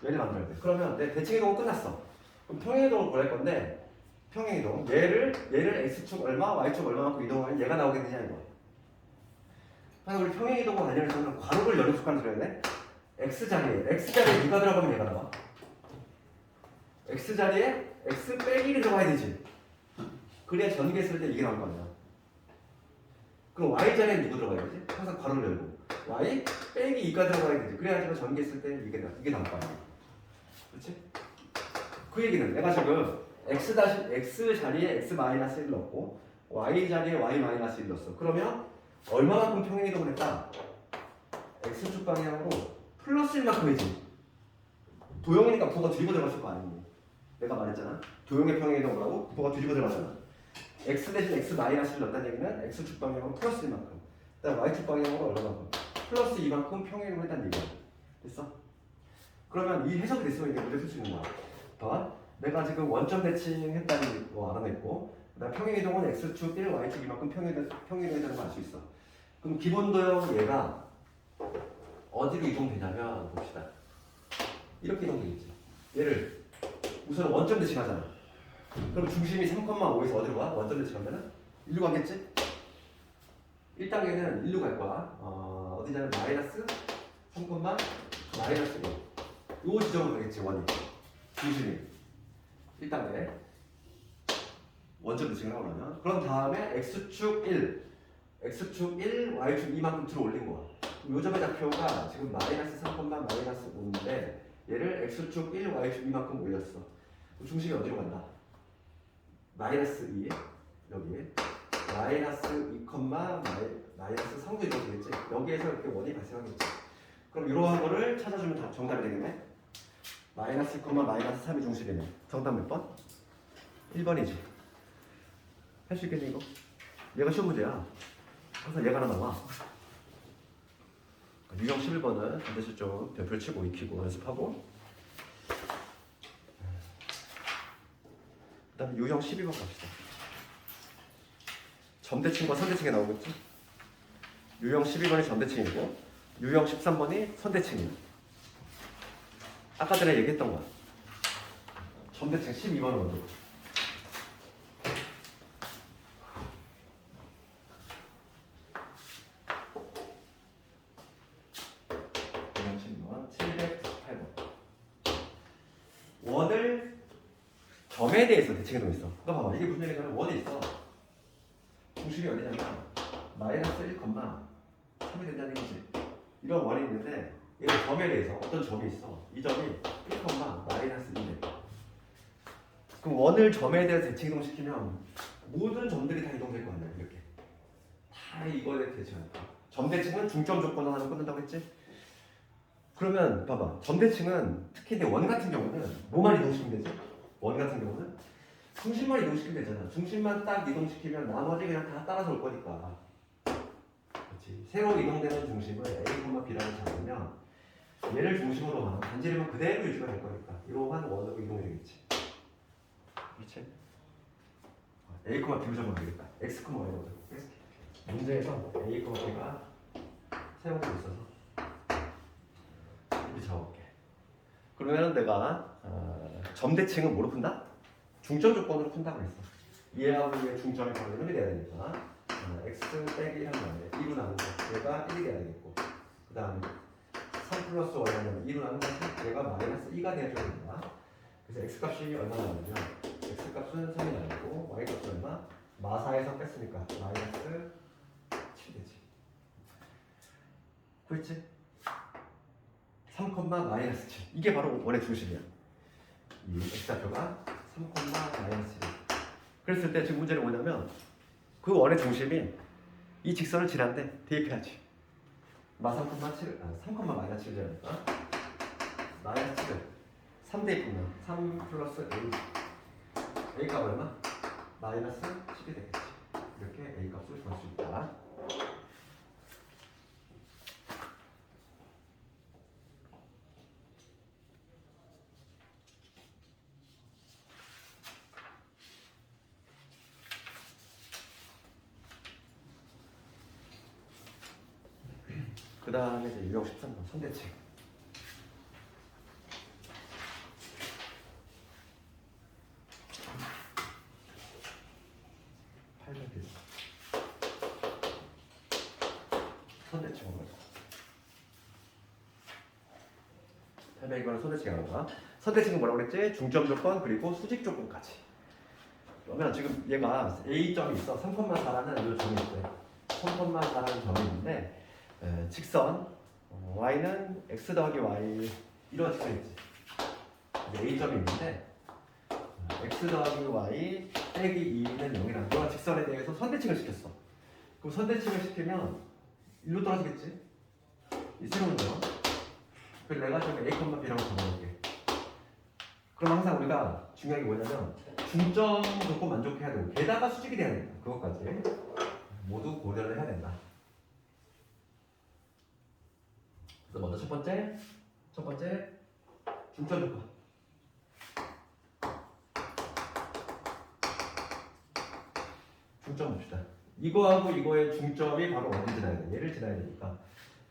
얘를 만들어야 돼. 그러면 내 대칭 이동은 끝났어. 그럼 평행 이동을 구할 건데 평행 이동 얘를 x축 얼마, y축 얼마만큼 이동하면 얘가 나오겠느냐 이거. 그래서 우리 평행 이동과 관련해서는 괄호를 여러 숫자를 들어야 돼. x 자리에 누가 들어가면 얘가 나와? x 자리에 x 빼기 1이 들어가야 되지. 그래야 전개했을 때 이게 나올 거 아니야. 그럼 y 자리에 누구 들어가야 되지? 항상 괄호를 열고 y 빼기 2가 들어가야 되지. 그래야지만 전개했을 때 이게 나올 거 아니야. 그렇지? 그 얘기는 내가 지금 x 자리에 x 마이너스 1 넣고 y 자리에 y 마이너스 1 넣었어. 그러면 얼마만큼 평행 이동을 했다? x축 방향으로 플러스 1만큼이지. 도형이니까 부호가 뒤집어 들어갔을 거 아니니. 내가 말했잖아. 도형의 평행 이동을 하고 부호가 뒤집어 들어가잖아. x 대신 x 마이너스 1 넣었다는 얘기는 x축 방향으로 플러스 1만큼. 그다음 y축 방향으로 얼마만큼? 플러스 2만큼 평행 이동을 했다는 얘기야. 됐어? 그러면 이 해석이 됐으면 이게 문제 풀 수 있는 거야. 더 내가 지금 원점 대칭했다는 거 알아냈고 그다음 평행 이동은 x축 1, y축 이만큼 평행 이동했다는 거 알 수 있어. 그럼 기본 도형 얘가 어디로 이동되냐면 봅시다. 이렇게 이동되겠지. 얘를 우선 원점 대칭하잖아. 그럼 중심이 3,5에서 어디로 가? 원점 대칭하면은 1로 가겠지? 1단계는 1로 갈 거야. 어디냐면 마이너스 3, 마이너스 1. 요 지점으로 가겠지 원이. 중심이 1단계 원점 대칭을 하고 나면 그런 다음에 x축 1, y축 2만큼 들어 올린 거야. 요 점의 좌표가 지금 마이너스 3, 마이너스 5인데 얘를 x축 1, y축 2만큼 올렸어. 중심이 어디로 간다? 마이너스 2 여기 마이너스 2, 마이너스 3도 이렇게 되겠지. 여기에서 이렇게 원이 발생하겠지. 그럼 이러한 거를 찾아주면 정답이 되겠네. 마이너스 2, 마이너스 3이 중심이네. 정답 몇 번? 1번이지. 할 수 있겠니 이거? 얘가 쉬운 문제야. 항상 얘가 하나 나와. 유형 11번은 반드시 좀 별표 치고 익히고 연습하고 그 다음에 유형 12번 갑시다. 점대칭과 선대칭이 나오겠지? 유형 12번이 점대칭이고 유형 13번이 선대칭이야. 아까 전에 얘기했던 거야. 점대칭 12번은 먼저. 유형 12번 718번. 원을 점에 대해서 대칭해놓고 있어. 너 봐봐. 이게 무슨 얘기냐면 원이 있어. 중심이 어디냐면 마이너스 1, 3이 된다는 얘기지. 이런 원이 있는데 얘는 점에 대해서 어떤 점이 있어. 이 점이 1, 마이너스 2래. 그럼 원을 점에 대해서 대칭 이동시키면 모든 점들이 다 이동될 거 아니야. 이렇게 다 이거에 대칭할 거야. 점 대칭은 중점 조건을 하나 끊는다고 했지. 그러면 봐봐. 점대칭은 특히 이제 원 같은 경우는 뭐만 이동시키면 되지? 원 같은 경우는 중심만 이동시키면 되잖아. 중심만 딱 이동시키면 나머지 그냥 다 따라서 올 거니까. 그렇지. 새로 이동되는 중심을 A, B라고 잡으면 얘를 중심으로 하면 반지름은 그대로 유지가 될 거니까 이러한 원으로 이동이 되겠지. 그렇지? A, B로 잡으면 되겠다. X, Y로 문제에서 A, B가 사용되고 있어서 이렇게 적어볼게. 그러면 내가 점대칭은 뭐로 푼다? 중점 조건으로 푼다고 했어. 얘하고 얘의 중점의 관계는 1이 돼야 되니까 x 빼기 1한 다음에 2로 나눈 거 얘가 1이 돼야 되겠고 그 다음에 3 플러스 y 하면 2로 나눈 것이 얘가 마이너스 2가 돼야 됩니다. 그래서 x 값이 얼마 나오냐면 x 값은 3이 나오고 y 값은 얼마? 마사에서 뺐으니까 마이너스 7 되지. 그렇지? 3, 마이너스 7 이게 바로 원의 중심이야. 이 x좌표가 3, 마이너스 7 그랬을 때 지금 문제는 뭐냐면 그 원의 중심이 이 직선을 지나는데 대입해야지. 3, 3, 마이너스 7이니까 마이너스 7을 3 대입하면 3 플러스 A 값 얼마? 마이너스 10이 되겠지. 이렇게 A 값을 구할 수 있다. 그 다음에 이제 유형 13번 선대칭. 선대칭으로 가자. 800이거는 선대칭이라는 거야. 선대칭은 뭐라고 그랬지? 중점 조건 그리고 수직 조건까지. 그러면 지금 얘가 A점이 있어. 3,4라는 이 점이 있어요. 3,4라는 점이 있는데 직선 y는 x 더하기 y 이런 직선이지. A점이 있는데 x 더하기 y 빼기 2는 0이라는 이런 직선에 대해서 선대칭을 시켰어. 그럼 선대칭을 시키면 일로 떨어지겠지? 이 새로운 점. 그래서 내가 지금 A, B라고 적어놓을게. 그럼 항상 우리가 중요한 게 뭐냐면 중점 조건 만족해야 되고 게다가 수직이 돼야 된다. 그것까지 모두 고려를 해야 된다. 그래서 먼저 첫 번째 중점 조건. 중점 봅시다. 이거하고 이거의 중점이 바로 어디 지나야 돼? 얘를 지나야 되니까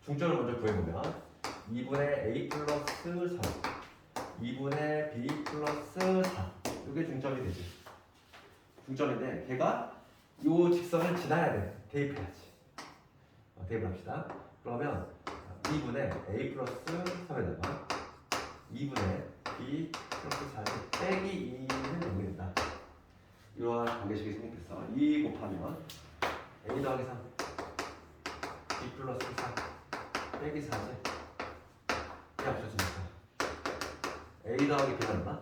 중점을 먼저 구해보면 2분의 A 플러스 4 2분의 B 플러스 4 이게 중점이 되지. 중점인데 걔가 이 직선을 지나야 돼. 대입해야지. 대입을 합시다. 그러면 2분의 A 플러스 3에다가 2분의 B 플러스 4를 빼기 2는 0이 된다. 이러한 관계식이 생겼어. 2 곱하면 A 더하기 3 B 플러스 4 빼기 4제 이게 없어지니까 A 더하기 B가 얼마?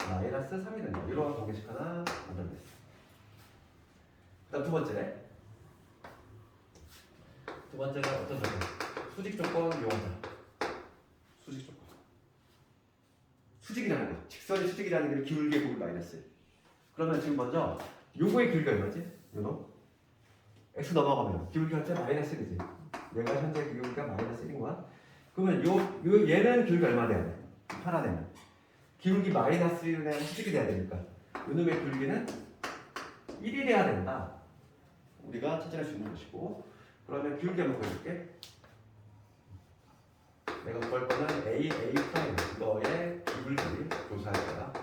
마이너스 3이 된다. 이러한 관계식 하나 만들어냈어. 그 다음 두 번째가 어떤 조건? 수직 조건 이용하자. 수직 조건. 수직이라는 거. 직선이 수직이라는 게 기울기의 곱이 마이너스. 그러면 지금 먼저 요거의 기울기가 얼마지? 요놈? x 넘어가면 기울기 현재 마이너스 1이지. 얘가 현재 기울기가 마이너스 1인 거야. 그러면 얘는 기울기 얼마 돼야 돼? 하나되면 기울기 마이너스 1을 내면 수직이 돼야 되니까 요놈의 기울기는 1이 돼야 된다. 우리가 찾아낼 수 있는 것이고 그러면 기울기 한번 보여줄게. 내가 구할 거는 A 프라임 이거의 기울기 조사할 거야.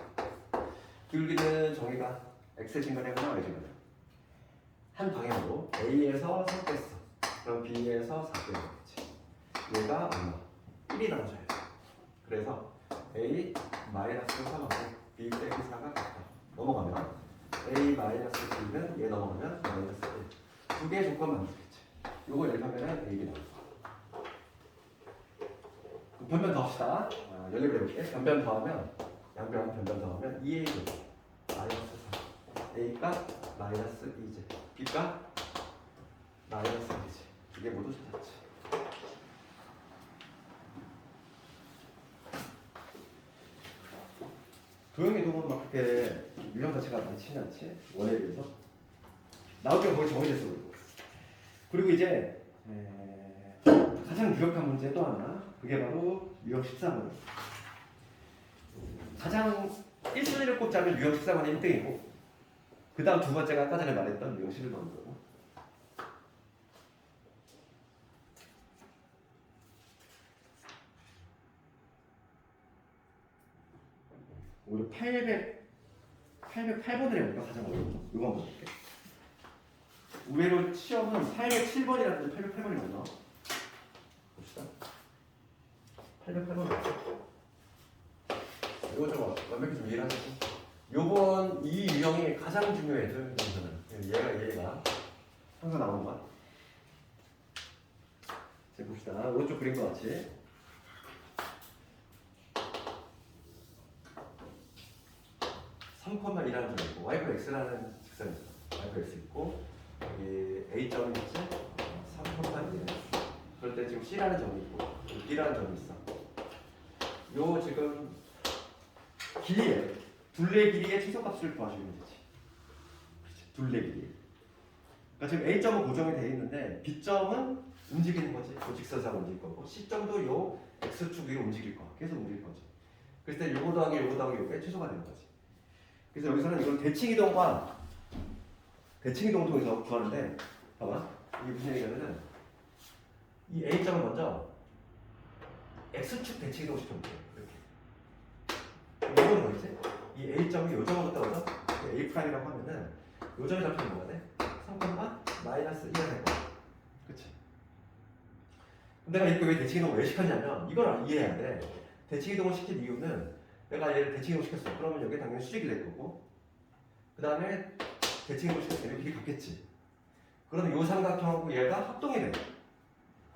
기울기는 정의가 x의 증가량이나 y의 증가량 한 방향으로 A에서 3 뺐어. 그럼 B에서 4 빼는 거겠지. 얘가 얼마? 1이 나눠져야 돼. 그래서 A 마이너스 3하고 B 빼기 4가 같다. 넘어가면 A 마이너스 B는 얘 넘어가면 마이너스 1. 두 개의 조건 만들겠지. 요거 연습하면 A가 나올 변변 더합시다. 연립을 해볼게. 변변 더하면 양변 변변 더하면 2A 마이너스 4 A가 마이너스 2제 B가 마이너스 1이지. 이게 모두 찾았지. 도형이동은 막 그렇게 유형 자체가 많지는 않지 원에 비해서 나올 게 거의 정해졌어. 그리고 이제 가장 유력한 문제 또 하나 그게 바로 유형 14번. 가장 1순위를 꼽자면 유형 14번이 1등이고 그 다음 두 번째가 아까 전에 말했던 유형 11번이고 오히려 808번을 해볼까? 가장 어려운 거. 이거 한번 볼게. 의외로 시험은 807번이라든지 808번이 많아. 봅시다. 808번. 이거 좀 완벽히 좀 이해를 하시죠. 요번 이 유형이 가장 중요해. 저는 얘가 항상 나오는 거야. 자 봅시다. 오른쪽 그린 거 같이. 3,1라는 점이 있고 y가 x라는 직선이 있어. y가 x 있고 여기 a점이 있지? 3,1. 그럴 때 지금 c라는 점이 있고 b라는 점이 있어. 요 지금 길이에 둘레 길이의 최소값을 구하시면 되지. 그렇지. 둘레 길이. 그러니까 지금 a점은 고정이 되어 있는데 b점은 움직이는 거지. 그 직선상 움직일 거고 c점도 요 x축 위로 움직일 거야. 계속 움직일 거지. 그럴 때 요거 더하기 요거 더하기 요게 최소가 되는 거지. 그래서 여기서는 이걸 대칭이동과 대칭이동을 통해서 구하는데 봐봐 이게 무슨 얘기냐면은 이 A점을 먼저 X축 대칭이동을 시켜볼게요. 이렇게 이거는 뭐지? 이 A점이 요 점으로 떨어져 A'이라고 하면은 요 점이 잡히면 뭐가 돼? 3,-1이 될 거야. 그치? 내가 이렇게 왜 대칭이동을 왜 시켰냐면 이걸 이해해야 돼. 대칭이동을 시킨 이유는 내가 얘를 대칭이동 시켰어. 그러면 여기 당연히 수직이 될 거고 그 다음에 대칭이동 시켰을 때 길이 같겠지. 그러면 요 삼각형하고 얘가 합동이 돼.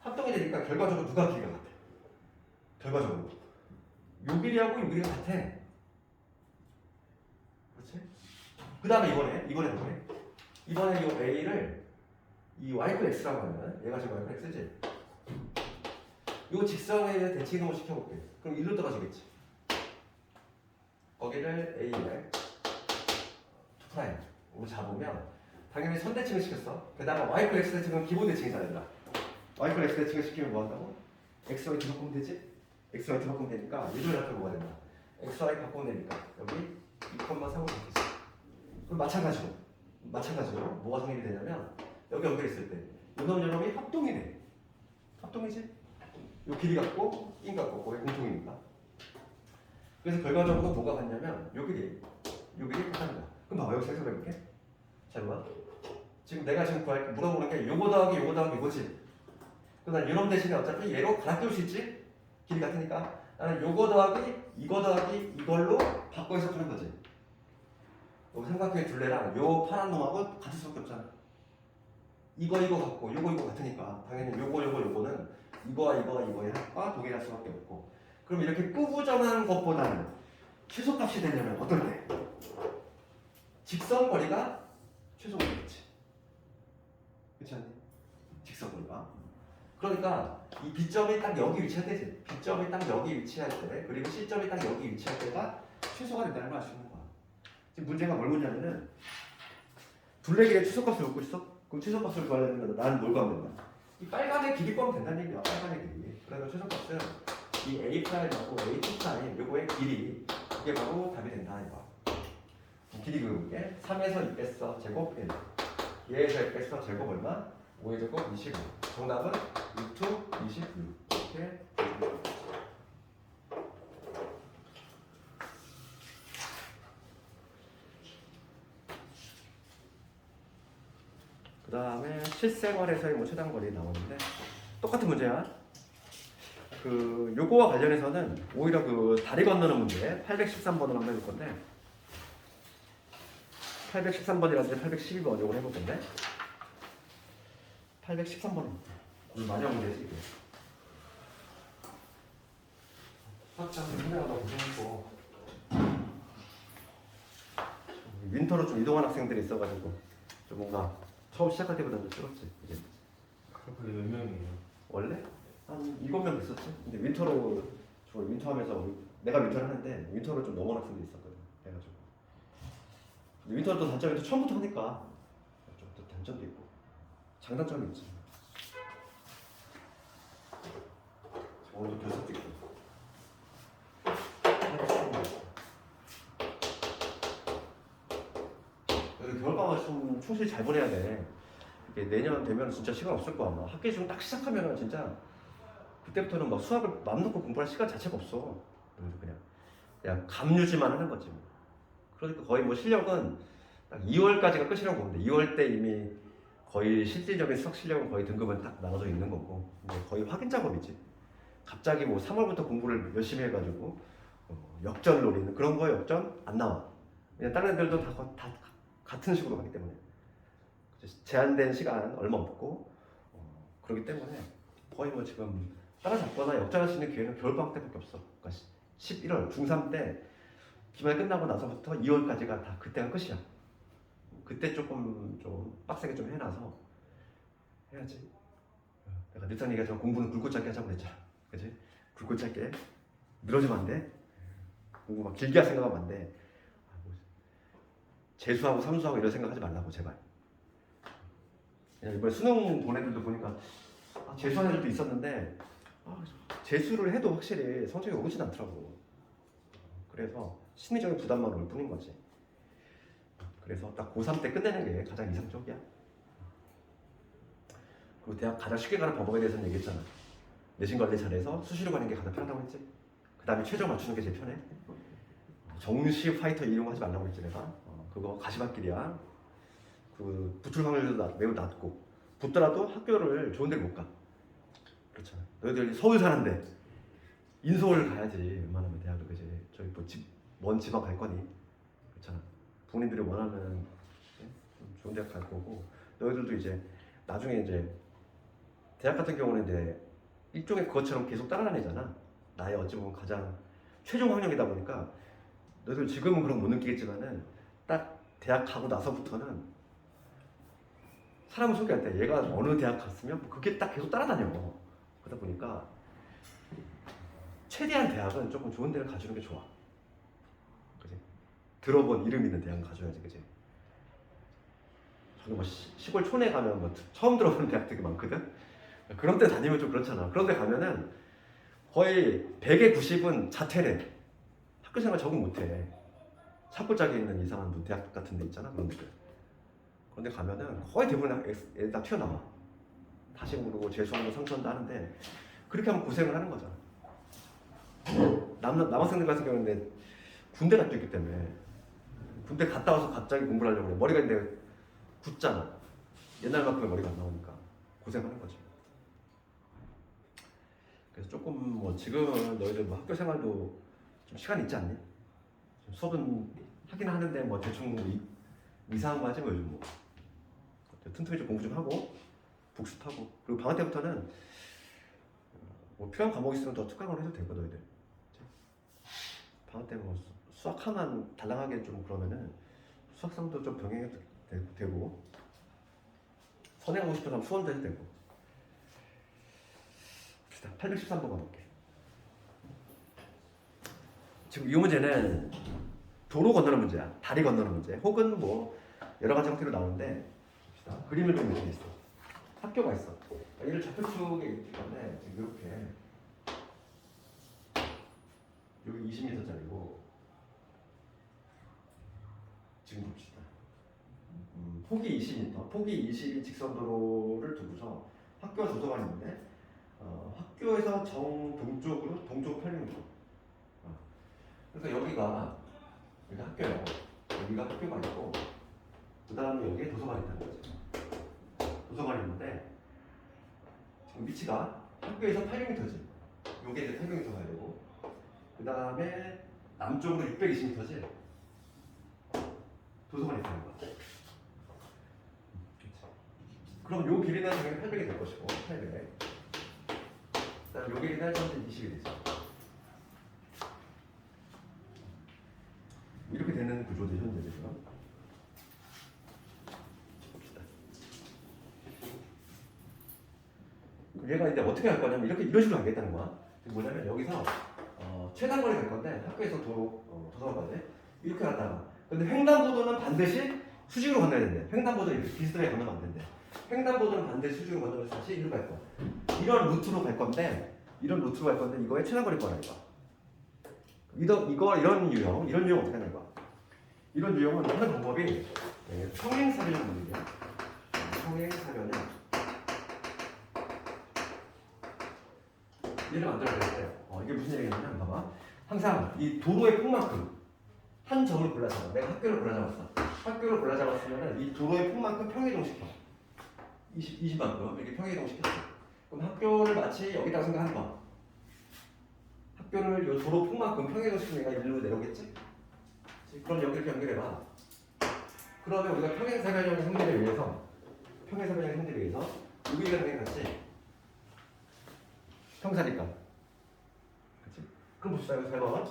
합동이 되니까 결과적으로 누가 길이가 같아? 결과적으로 요 길이하고 요 길이가 같아. 그렇지? 그 다음에 이번에 뭐해? 이번에 요 A를 이 y표 x라고 하면 얘가 지금 y표 x지? 요 직선에 대해 대칭이동을 시켜볼게. 그럼 일로 떨어지겠지. 거기를 A에 2'으로 잡으면 당연히 선대칭을 시켰어. 그 다음에 y표 x 대칭은 기본 대칭이잖아. 얘들아. y표 x 대칭을 시키면 뭐 한다고? xy 바꾸면 되지? xy 바꾸면 되니까 얘를 잡혀 뭐가 된다? xy 바꾸면 되니까 여기 2,3을 바뀌었어. 그럼 마찬가지로 뭐가 성립이 되냐면 여기 연결했을 때 요놈이 합동이 돼. 합동이지? 요 길이 같고 인 같고 거의 공통이니까. 그래서 결과적으로 뭐가 같냐면 요 길이 같다는 거야. 그럼 봐봐 여기서 해석해볼게. 자 봐. 지금 내가 지금 물어보는 게 요거 더하기 요거지. 그럼 난 요놈 대신에 어차피 얘로 갈아끼울 수 있지? 길이 같으니까 나는 요거 더하기 이걸로 바꿔 해석하는 거지. 요 삼각형의 둘레랑 요 파란 놈하고 같을 수밖에 없잖아. 이거 같고 요거 같으니까 당연히 요거는 이거와 이거의 합과 동일할 수밖에 없고. 그럼 이렇게 꾸부정한 것보다는 최소값이 되려면 어떨 때? 직선거리가 최소가 되겠지. 그렇지 않니? 직선거리가. 그러니까 이 B점이 딱 여기 위치할 때지. B점이 딱 여기 위치할 때 그리고 C점이 딱 여기 위치할 때가 최소가 된다는 걸 알 수 있는 거야. 지금 문제가 뭘 묻냐면은 둘레길의 최소값을 묻고 있어? 그럼 최소값을 구하려면 나는 뭘 구하면 된다? 이 빨간의 길이 구하면 된다는 얘기야. 빨간의 길이. 그래서 최소값은 이 A'하고 A2' 요거의 길이 이게 바로 답이 된다 이거. 길이 그게 3에서 2 뺐어 제곱 1 2에서 2 뺐어 제곱 얼마? 5의 제곱 25. 정답은 6, 26 이렇게. 그 다음에 실생활에서의 뭐 최단거리 나오는데 똑같은 문제야. 그 요거와 관련해서는 오히려 그 다리 건너는 문제 813번을 한번 해볼 건데 813번이라든지 812번 요걸 해볼 건데 813번은 오늘 마지막 문제지 이게. 학창 힘들어하다 고생했고 윈터로 좀 이동한 학생들이 있어가지고 좀 뭔가 처음 시작할 때보다 좀 줄었지 이제. 그게 몇 명이에요? 원래 한 7명 있었지. 근데 윈터로 저 윈터 하면서 내가 윈터를 하는데 윈터로 좀 넘어온 학생들이 있었거든. 그래가지고 윈터도 단점이 또 처음부터 하니까 좀 또 단점도 있고 장단점이 있지. 오늘도 결석도 있고. 그래서 겨울방학 좀 충실히 잘 보내야 돼. 이게 내년 되면 진짜 시간 없을 거야 아마. 학기 중 딱 시작하면은 진짜 그때부터는 막 수학을 맘 놓고 공부할 시간 자체가 없어. 그래서 그냥 감유지만 하는 거지. 뭐. 그러니까 거의 뭐 실력은 딱 2월까지가 끝이라고 보면 돼. 2월 때 이미 거의 실질적인 수학 실력은 거의 등급은 딱 나눠져 있는 거고 거의 확인 작업이지. 갑자기 뭐 3월부터 공부를 열심히 해가지고 역전 노리는 그런 거에 역전 안 나와. 그냥 다른 애들도 다 같은 식으로 가기 때문에 제한된 시간 얼마 없고 그렇기 때문에 거의 뭐 지금 따라잡거나 역전할 수 있는 기회는 겨울방학 때밖에 없어. 그러니까 11월 중3 때 기말 끝나고 나서부터 2월까지가 다 그때가 끝이야. 그때 조금 좀 빡세게 좀 해놔서 해야지. 내가 늘상 얘기하지만 공부는 굵고 짧게 하자고 그랬잖아. 그치? 굵고 짧게 늘어지면 안 돼. 공부 막 길게 할 생각하면 안 돼. 재수하고 삼수하고 이런 생각하지 말라고 제발. 이번에 수능 본 애들도 보니까 재수하는 애들도 있었는데 재수를 해도 확실히 성적이 오르진 않더라고. 그래서 심리적인 부담만 올 뿐인 거지. 그래서 딱 고3 때 끝내는 게 가장 이상적이야. 그리고 대학 가장 쉽게 가는 방법에 대해서는 얘기했잖아. 내신 관리 잘해서 수시로 가는 게 가장 편하다고 했지. 그 다음에 최저 맞추는 게 제일 편해. 정시 파이터 이용하지 말라고 했지 내가. 그거 가시밭길이야. 그 붙을 확률도 매우 낮고 붙더라도 학교를 좋은 데를 못 가. 그렇잖아. 너희들 서울 사는데 인서울 가야지. 웬만하면 대학을 그지. 저기 먼 지방 갈 거니. 그렇잖아. 부모님들이 원하는 좀 좋은 대학 갈 거고 너희들도 이제 나중에 이제 대학 같은 경우는 이제 일종의 그것처럼 계속 따라다니잖아. 나의 어찌 보면 가장 최종 학력이다 보니까 너희들 지금은 그런 거 못 느끼겠지만은 딱 대학 가고 나서부터는 사람을 소개할 때 얘가 어느 대학 갔으면 그게 딱 계속 따라다녀. 그러다 보니까 최대한 대학은 조금 좋은 데를 가주는 게 좋아. 그지? 들어본 이름 있는 대학을 가줘야지, 그지? 저기 뭐 시골 촌에 가면 뭐 처음 들어보는 대학 되게 많거든. 그런 데 다니면 좀 그렇잖아. 그런 데 가면은 거의 100에 90은 자퇴래. 학교 생활 적응 못해. 산골짜기에 있는 이상한 대학 같은 데 있잖아. 그런 데들. 그런 데 가면은 거의 대부분 애들 다 튀어나와. 다시 모르고 재수하고 상처한다 하는데 그렇게 하면 고생을 하는 거잖아. 남학생들 같은 경우는 군대 갔다 있기 때문에 군대 갔다 와서 갑자기 공부를 하려고 해. 머리가 근데 굳잖아. 옛날만큼의 머리가 안 나오니까 고생하는 거지. 그래서 조금 뭐 지금은 너희들 뭐 학교 생활도 좀 시간 있지 않니? 좀 수업은 하긴 하는데 뭐 대충 이상한 거 하지 뭐 요즘 뭐 튼튼히 좀 공부 좀 하고 복습하고 그리고 방학 때부터는 뭐 필요한 과목 있으면 더 특강을 해도 되고 너희들 방학 때 뭐 수학 하나만 달랑하게 좀 그러면은 수학상도 좀 병행해도 되고 선행하고 싶어서 수원도 해도 되고 813번 가볼게. 지금 이 문제는 도로 건너는 문제야. 다리 건너는 문제 혹은 뭐 여러 가지 형태로 나오는데 봅시다. 그림을 좀 그리겠어. 학교가 있어. 얘를 좌표축에 있기 때문에 지금 이렇게 여기 20m짜리고 지금 봅시다. 폭이 20m, 폭이 20인 직선도로를 두고서 학교와 도서관이 있는데 학교에서 정동쪽으로 동쪽 800m. 그래서 여기가 학교예요. 여기가 학교가 있고 그 다음에 여기에 도서관이 있다는 거죠. 도서관이 있는데 지금 위치가 학교에서 800m지. 요게 이제 800m 가야 되고 그 다음에 남쪽으로 620m지. 도서관이 있다는 거야. 그럼 요 길이는 당연히 800이 될 것이고 800. 그 다음에 요 길이는 20이 되죠. 이렇게 되는 구조죠 현재 지금. 봅시다. 얘가 이제 어떻게 할 거냐면 이런 식으로 가겠다는 거야. 뭐냐면 여기서 최단거리 갈 건데 학교에서 도서관까지 이렇게 갔다가. 근데 횡단보도는 반드시 수직으로 건너야 된대. 횡단보도 이렇게 비스듬하게 건너면 안 된대. 횡단보도는 반드시 수직으로 건너면서 다시 이리로 갈 거야. 이런 루트로 갈 건데 이거의 최단거리 거라 이거. 이런 유형 어떻게 하냐 이거. 이런 유형은 하는 방법이 평행사변형 문제야. 평행사변형. 얘를 만들어야 돼. 이게 무슨 얘기냐면 봐봐. 항상 이 도로의 폭만큼 한 점을 골라잡아. 내가 학교를 골라잡았어. 학교를 골라잡았으면 이 도로의 폭만큼 평이동시켜. 20만큼 이렇게 평이동시켰어. 그럼 학교를 마치 여기다가 생각하는 거야. 학교를 이 도로 폭만큼 평이동시키면 얘가 일로 내려오겠지? 그럼 여기 이렇게 연결해봐. 그러면 우리가 평행사변형 성질을 위해서 여기가 당연히 평사니까. 그치? 그럼 봅시다. 이거 잘 봐.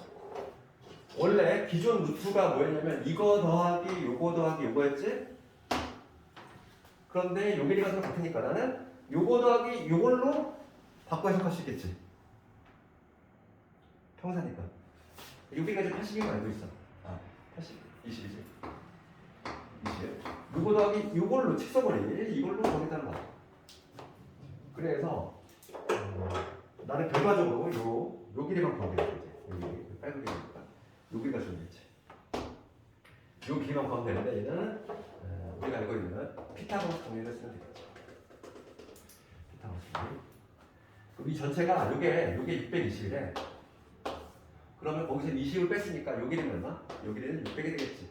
원래 기존 루트가 뭐였냐면 이거 더하기 요거 더하기 요거였지? 그런데 요 길이가 서로 같으니까 나는 요거 더하기 요걸로 바꿔 해석할 수 있겠지. 평사니까. 요 길이가 지금 80인 알고 있어. 80, 20이지. 20. 요거 더하기 요걸로 직선거리 이걸로 거기다 놔. 그래서 나는 결과적으로 요 길이만 구하게 되지. 여기 빨간 길이니까 요 길이가 중요했지. 요 길이만 구하면 되는데 얘는 우리가 알고 있는 피타고라스 정리를 쓰면 되겠죠. 피타고라스 정리. 그럼 이 전체가 요게 620이래. 그러면 거기서 20을 뺐으니까 요 길이는 얼마? 요 길이는 600이 되겠지.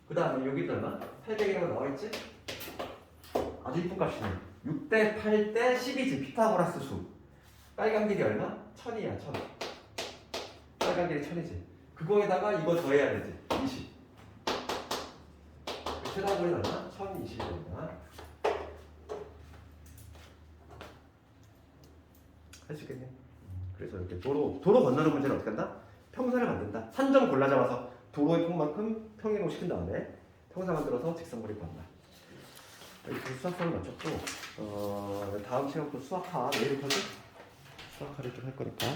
그 다음에 요 길이는 얼마? 800이라고 나와있지? 아주 이쁜 값이네. 6대 8대 10이지. 피타고라스 수. 빨간 길이 얼마? 1000이야. 1000. 빨간 길이 1000이지. 그거에다가 이거 더해야 되지. 20. 최단거리는 얼마? 1020이 됩니다. 할 수 있겠네. 그래서 이렇게 도로 건너는 문제는 어떻게 한다? 평사를 만든다. 한 점 골라 잡아서 도로의 폭만큼 평행으로 시킨 다음에 평사 만들어서 직선거리 구한다. 이렇게 수학선을 마쳤고 다음 시간부터 수학하 내일부터 수학하를 좀 할 거니까